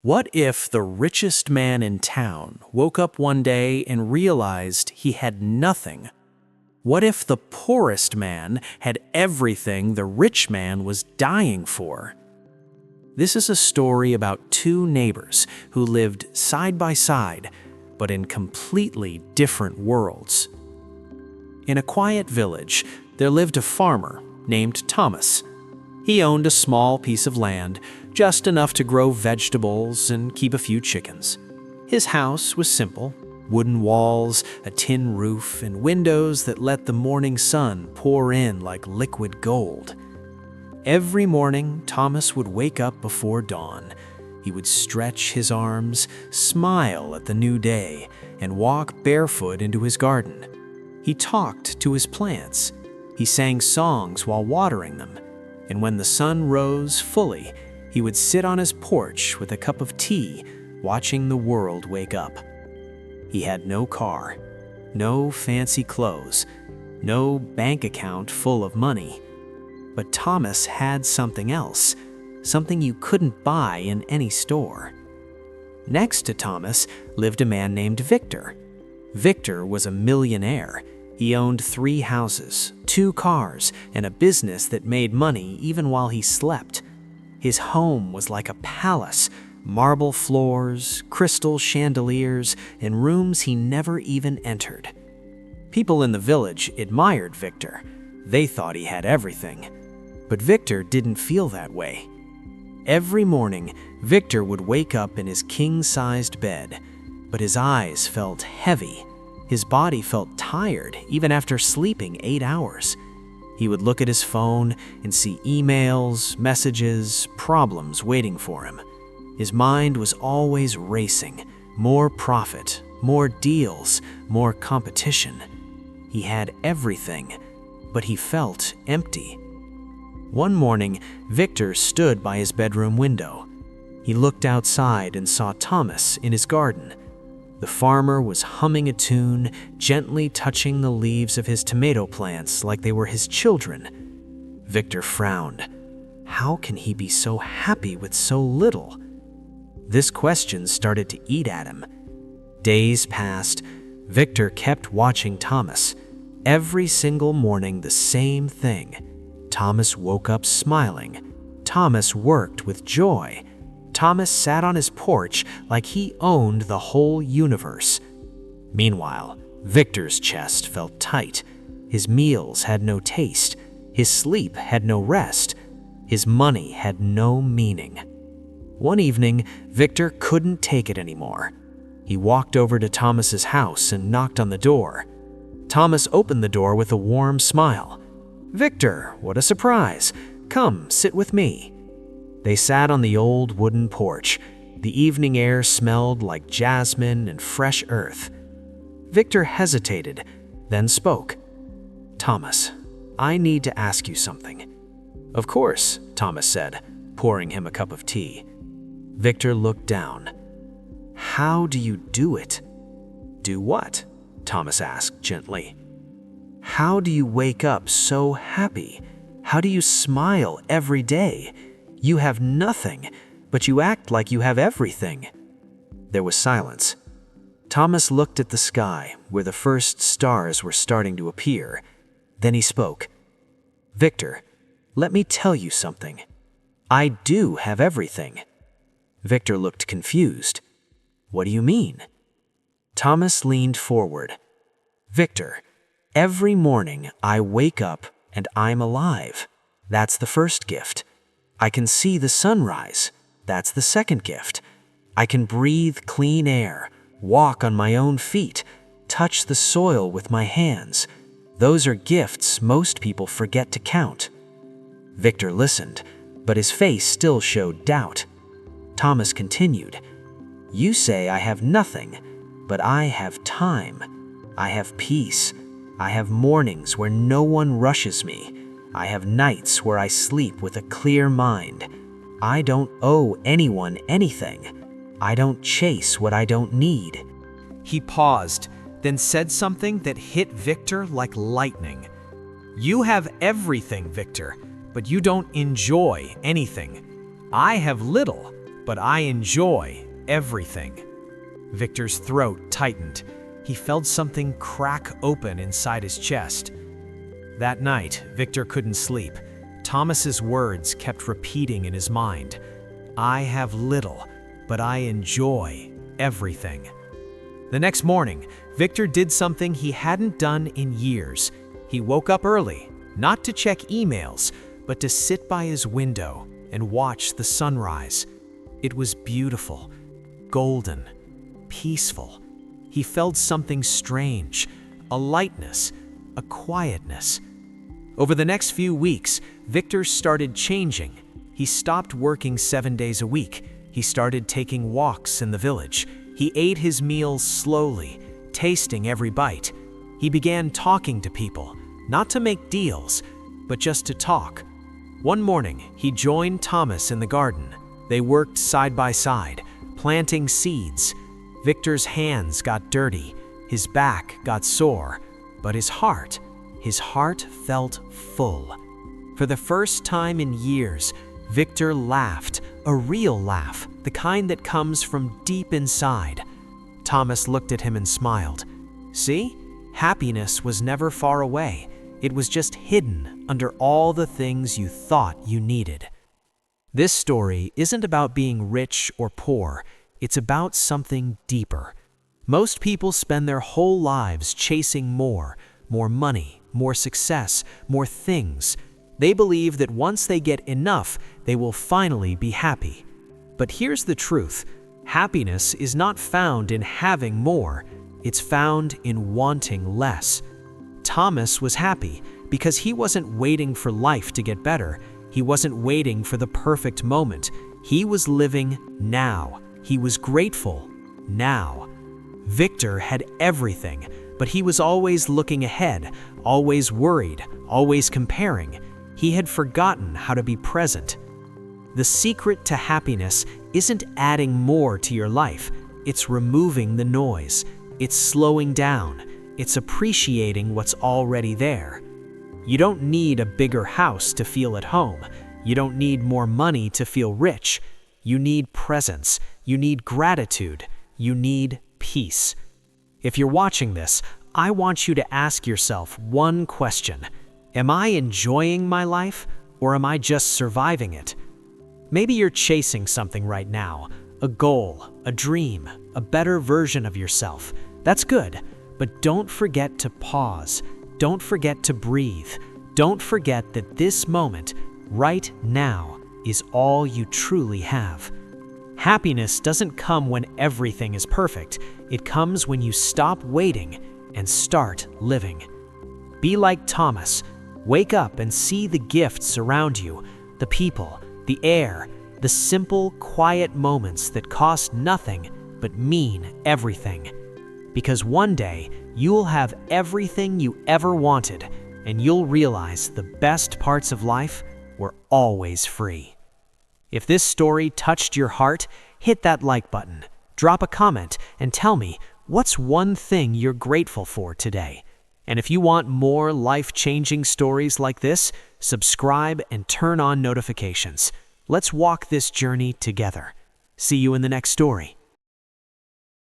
What if the richest man in town woke up one day and realized he had nothing? What if the poorest man had everything the rich man was dying for? This is a story about two neighbors who lived side by side, but in completely different worlds. In a quiet village, there lived a farmer named Thomas. He owned a small piece of land, just enough to grow vegetables and keep a few chickens. His house was simple: wooden walls, a tin roof, and windows that let the morning sun pour in like liquid gold. Every morning, Thomas would wake up before dawn. He would stretch his arms, smile at the new day, and walk barefoot into his garden. He talked to his plants. He sang songs while watering them. And when the sun rose fully, he would sit on his porch with a cup of tea, watching the world wake up. He had no car, no fancy clothes, no bank account full of money. But Thomas had something else, something you couldn't buy in any store. Next to Thomas lived a man named Victor. Victor was a millionaire. He owned 3 houses, 2 cars, and a business that made money even while he slept. His home was like a palace: marble floors, crystal chandeliers, and rooms he never even entered. People in the village admired Victor. They thought he had everything. But Victor didn't feel that way. Every morning, Victor would wake up in his king-sized bed, but his eyes felt heavy. His body felt tired even after sleeping 8 hours. He would look at his phone and see emails, messages, problems waiting for him. His mind was always racing: more profit, more deals, more competition. He had everything, but he felt empty. One morning, Victor stood by his bedroom window. He looked outside and saw Thomas in his garden. The farmer was humming a tune, gently touching the leaves of his tomato plants like they were his children. Victor frowned. How can he be so happy with so little? This question started to eat at him. Days passed. Victor kept watching Thomas. Every single morning, the same thing. Thomas woke up smiling. Thomas worked with joy. Thomas sat on his porch like he owned the whole universe. Meanwhile, Victor's chest felt tight. His meals had no taste. His sleep had no rest. His money had no meaning. One evening, Victor couldn't take it anymore. He walked over to Thomas's house and knocked on the door. Thomas opened the door with a warm smile. "Victor, what a surprise! Come, sit with me." They sat on the old wooden porch. The evening air smelled like jasmine and fresh earth. Victor hesitated, then spoke. "Thomas, I need to ask you something." "Of course," Thomas said, pouring him a cup of tea. Victor looked down. "How do you do it?" "Do what?" Thomas asked gently. "How do you wake up so happy? How do you smile every day? You have nothing, but you act like you have everything." There was silence. Thomas looked at the sky, where the first stars were starting to appear. Then he spoke. "Victor, let me tell you something. I do have everything." Victor looked confused. "What do you mean?" Thomas leaned forward. "Victor, every morning I wake up and I'm alive. That's the first gift. I can see the sunrise. That's the second gift. I can breathe clean air, walk on my own feet, touch the soil with my hands. Those are gifts most people forget to count." Victor listened, but his face still showed doubt. Thomas continued, "You say I have nothing, but I have time. I have peace. I have mornings where no one rushes me. I have nights where I sleep with a clear mind. I don't owe anyone anything. I don't chase what I don't need." He paused, then said something that hit Victor like lightning. "You have everything, Victor, but you don't enjoy anything. I have little, but I enjoy everything." Victor's throat tightened. He felt something crack open inside his chest. That night, Victor couldn't sleep. Thomas's words kept repeating in his mind. "I have little, but I enjoy everything." The next morning, Victor did something he hadn't done in years. He woke up early, not to check emails, but to sit by his window and watch the sunrise. It was beautiful, golden, peaceful. He felt something strange, a lightness, a quietness. Over the next few weeks, Victor started changing. He stopped working 7 days a week. He started taking walks in the village. He ate his meals slowly, tasting every bite. He began talking to people, not to make deals, but just to talk. One morning, he joined Thomas in the garden. They worked side by side, planting seeds. Victor's hands got dirty, his back got sore, but his heart felt full. For the first time in years, Victor laughed, a real laugh, the kind that comes from deep inside. Thomas looked at him and smiled. See? Happiness was never far away. It was just hidden under all the things you thought you needed. This story isn't about being rich or poor. It's about something deeper. Most people spend their whole lives chasing more money, more success, more things. They believe that once they get enough, they will finally be happy. But here's the truth. Happiness is not found in having more. It's found in wanting less. Thomas was happy because he wasn't waiting for life to get better. He wasn't waiting for the perfect moment. He was living now. He was grateful now. Victor had everything, but he was always looking ahead, always worried, always comparing. He had forgotten how to be present. The secret to happiness isn't adding more to your life. It's removing the noise. It's slowing down. It's appreciating what's already there. You don't need a bigger house to feel at home. You don't need more money to feel rich. You need presence. You need gratitude. You need peace. If you're watching this, I want you to ask yourself one question. Am I enjoying my life, or am I just surviving it? Maybe you're chasing something right now, a goal, a dream, a better version of yourself. That's good, but don't forget to pause. Don't forget to breathe. Don't forget that this moment, right now, is all you truly have. Happiness doesn't come when everything is perfect. It comes when you stop waiting and start living. Be like Thomas. Wake up and see the gifts around you, the people, the air, the simple, quiet moments that cost nothing but mean everything. Because one day, you'll have everything you ever wanted, and you'll realize the best parts of life were always free. If this story touched your heart, hit that like button, drop a comment, and tell me what's one thing you're grateful for today. And if you want more life-changing stories like this, subscribe and turn on notifications. Let's walk this journey together. See you in the next story.